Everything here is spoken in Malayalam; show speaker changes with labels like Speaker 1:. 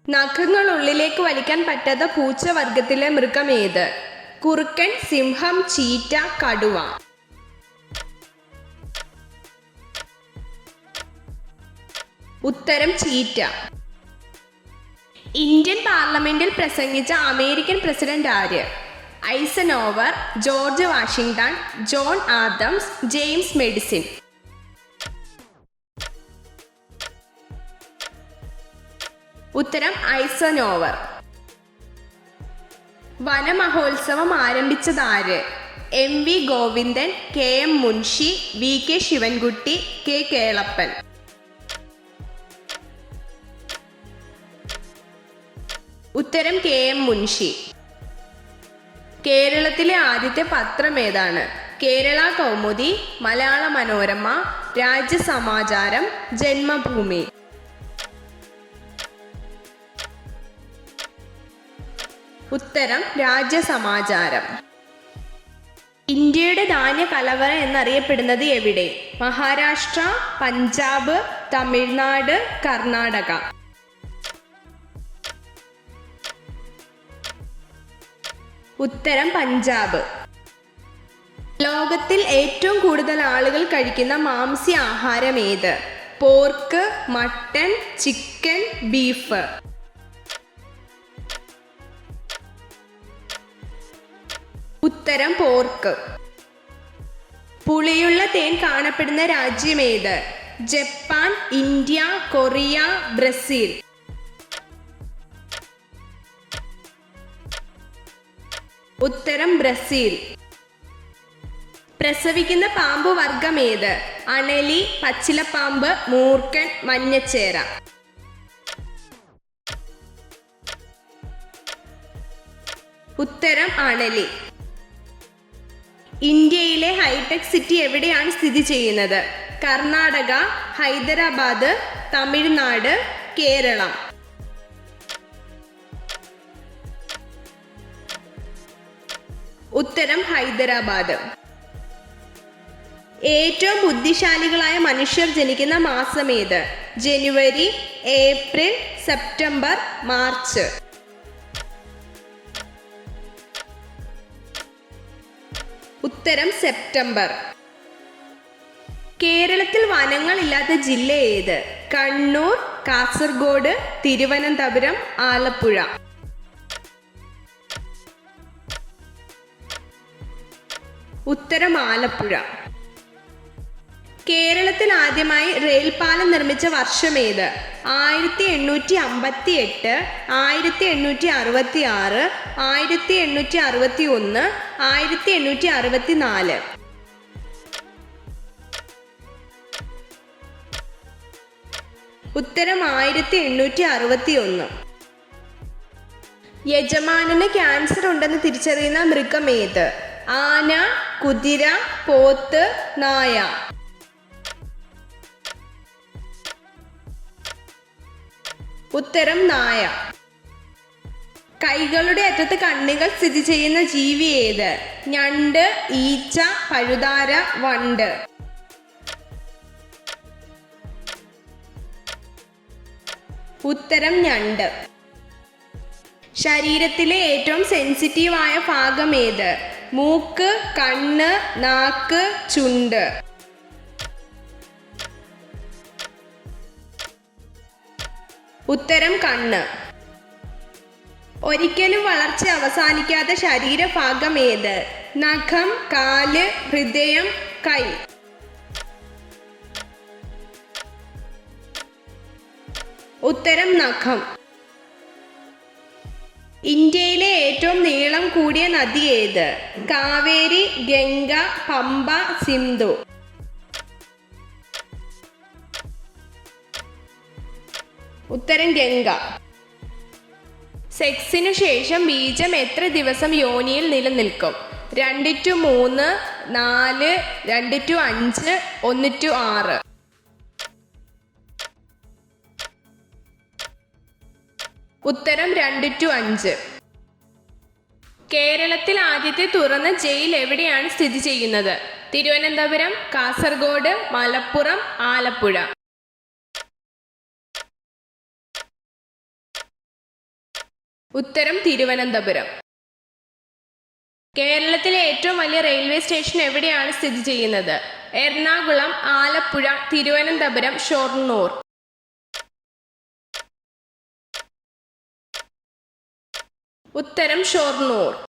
Speaker 1: നഖങ്ങൾ ഉള്ളിലേക്ക് വലിക്കാൻ പറ്റാത്ത പൂച്ചവർഗത്തിലെ മൃഗം ഏത്? കുറുക്കൻ, സിംഹം, ചീറ്റ, കടുവ. ഉത്തരം ചീറ്റ. ഇന്ത്യൻ പാർലമെന്റിൽ പ്രസംഗിച്ച അമേരിക്കൻ പ്രസിഡന്റ് ആര്? Eisenhower, George Washington, John Adams, James Madison. ഉത്തരം ഐസനോവർ. വനമഹോത്സവം ആരംഭിച്ചതാര്? M V Govindan, K M Munshi, V K Sivankutty, K Kelappan. ഉത്തരം കെ എം മുൻഷി. കേരളത്തിലെ ആദ്യത്തെ പത്രം ഏതാണ്? കേരള കൗമുദി, മലയാള മനോരമ, രാജ്യസമാചാരം, ജന്മഭൂമി. ഉത്തരം രാജ്യസമാചാരം. ഇന്ത്യയുടെ ധാന്യ കലവറ എന്നറിയപ്പെടുന്നത് എവിടെ? മഹാരാഷ്ട്ര, പഞ്ചാബ്, തമിഴ്നാട്, കർണാടക. ഉത്തരം പഞ്ചാബ്. ലോകത്തിൽ ഏറ്റവും കൂടുതൽ ആളുകൾ കഴിക്കുന്ന മാംസ്യ ആഹാരം ഏത്? Pork, mutton, chicken, beef. ഉത്തരം പോർക്ക്. പുളിയുള്ള തേൻ കാണപ്പെടുന്ന രാജ്യമേത്? Japan, India, Korea, Brazil. ഉത്തരം ബ്രസീൽ. പ്രസവിക്കുന്ന പാമ്പ് വർഗം ഏത്? അണലി, പച്ചിലപ്പാമ്പ്, മൂർഖൻ, മഞ്ഞച്ചേര. ഉത്തരം അണലി. ഇന്ത്യയിലെ ഹൈടെക് സിറ്റി എവിടെയാണ് സ്ഥിതി ചെയ്യുന്നത്? കർണാടക, ഹൈദരാബാദ്, തമിഴ്നാട്, കേരളം. ഉത്തരം ഹൈദരാബാദ്. ഏറ്റവും ബുദ്ധിശാലികളായ മനുഷ്യർ ജനിക്കുന്ന മാസം ഏത്? ജനുവരി, ഏപ്രിൽ, സെപ്റ്റംബർ, മാർച്ച്. ഉത്തരം സെപ്റ്റംബർ. കേരളത്തിൽ വനങ്ങൾ ഇല്ലാത്ത ജില്ല ഏത്? കണ്ണൂർ, കാസർഗോഡ്, തിരുവനന്തപുരം, ആലപ്പുഴ. ഉത്തരം ആലപ്പുഴ. കേരളത്തിൽ ആദ്യമായി റെയിൽപാലം നിർമ്മിച്ച വർഷം ഏത്? 1858, 1866, 1861, 1864. ഉത്തരം 1861. യജമാനന് ക്യാൻസർ ഉണ്ടെന്ന് തിരിച്ചറിയുന്ന മൃഗം ഏത്? ആന, കുതിര, പോത്ത്, നായ. ഉത്തരം നായ. കൈകളുടെ അറ്റത്ത് കണ്ണുകൾ സ്ഥിതി ചെയ്യുന്ന ജീവി ഏത്? ഞണ്ട്, ഈച്ച, പഴുതാര, വണ്ട്. ഉത്തരം ഞണ്ട്. ശരീരത്തിലെ ഏറ്റവും സെൻസിറ്റീവായ ഭാഗം ഏത്? മൂക്ക്, കണ്ണ്, നാക്ക്, ചുണ്ട്. ഉത്തരം കണ്ണ്. ഒരിക്കലും വളർച്ച അവസാനിക്കാത്ത ശരീരഭാഗം ഏത്? നഖം, കാല്, ഹൃദയം, കൈ. ഉത്തരം നഖം. ഇന്ത്യയിലെ ഏറ്റവും നീളം കൂടിയ നദി ഏത്? കാവേരി, ഗംഗ, പമ്പ, സിന്ധു. ഉത്തരം ഗംഗ. സെക്സിനു ശേഷം ബീജം എത്ര ദിവസം യോനിയിൽ നിലനിൽക്കും? 2-3, 4, 2-5, 1-6. ഉത്തരം 2-5. കേരളത്തിൽ ആദ്യത്തെ തുറന്ന ജയിൽ എവിടെയാണ് സ്ഥിതി ചെയ്യുന്നത്? തിരുവനന്തപുരം, കാസർഗോഡ്, മലപ്പുറം, ആലപ്പുഴ. ഉത്തരം തിരുവനന്തപുരം. കേരളത്തിലെ ഏറ്റവും വലിയ റെയിൽവേ സ്റ്റേഷൻ എവിടെയാണ് സ്ഥിതി ചെയ്യുന്നത്? എറണാകുളം, ആലപ്പുഴ, തിരുവനന്തപുരം, ഷൊർണൂർ. ഉത്തരം ഷൊർണൂർ.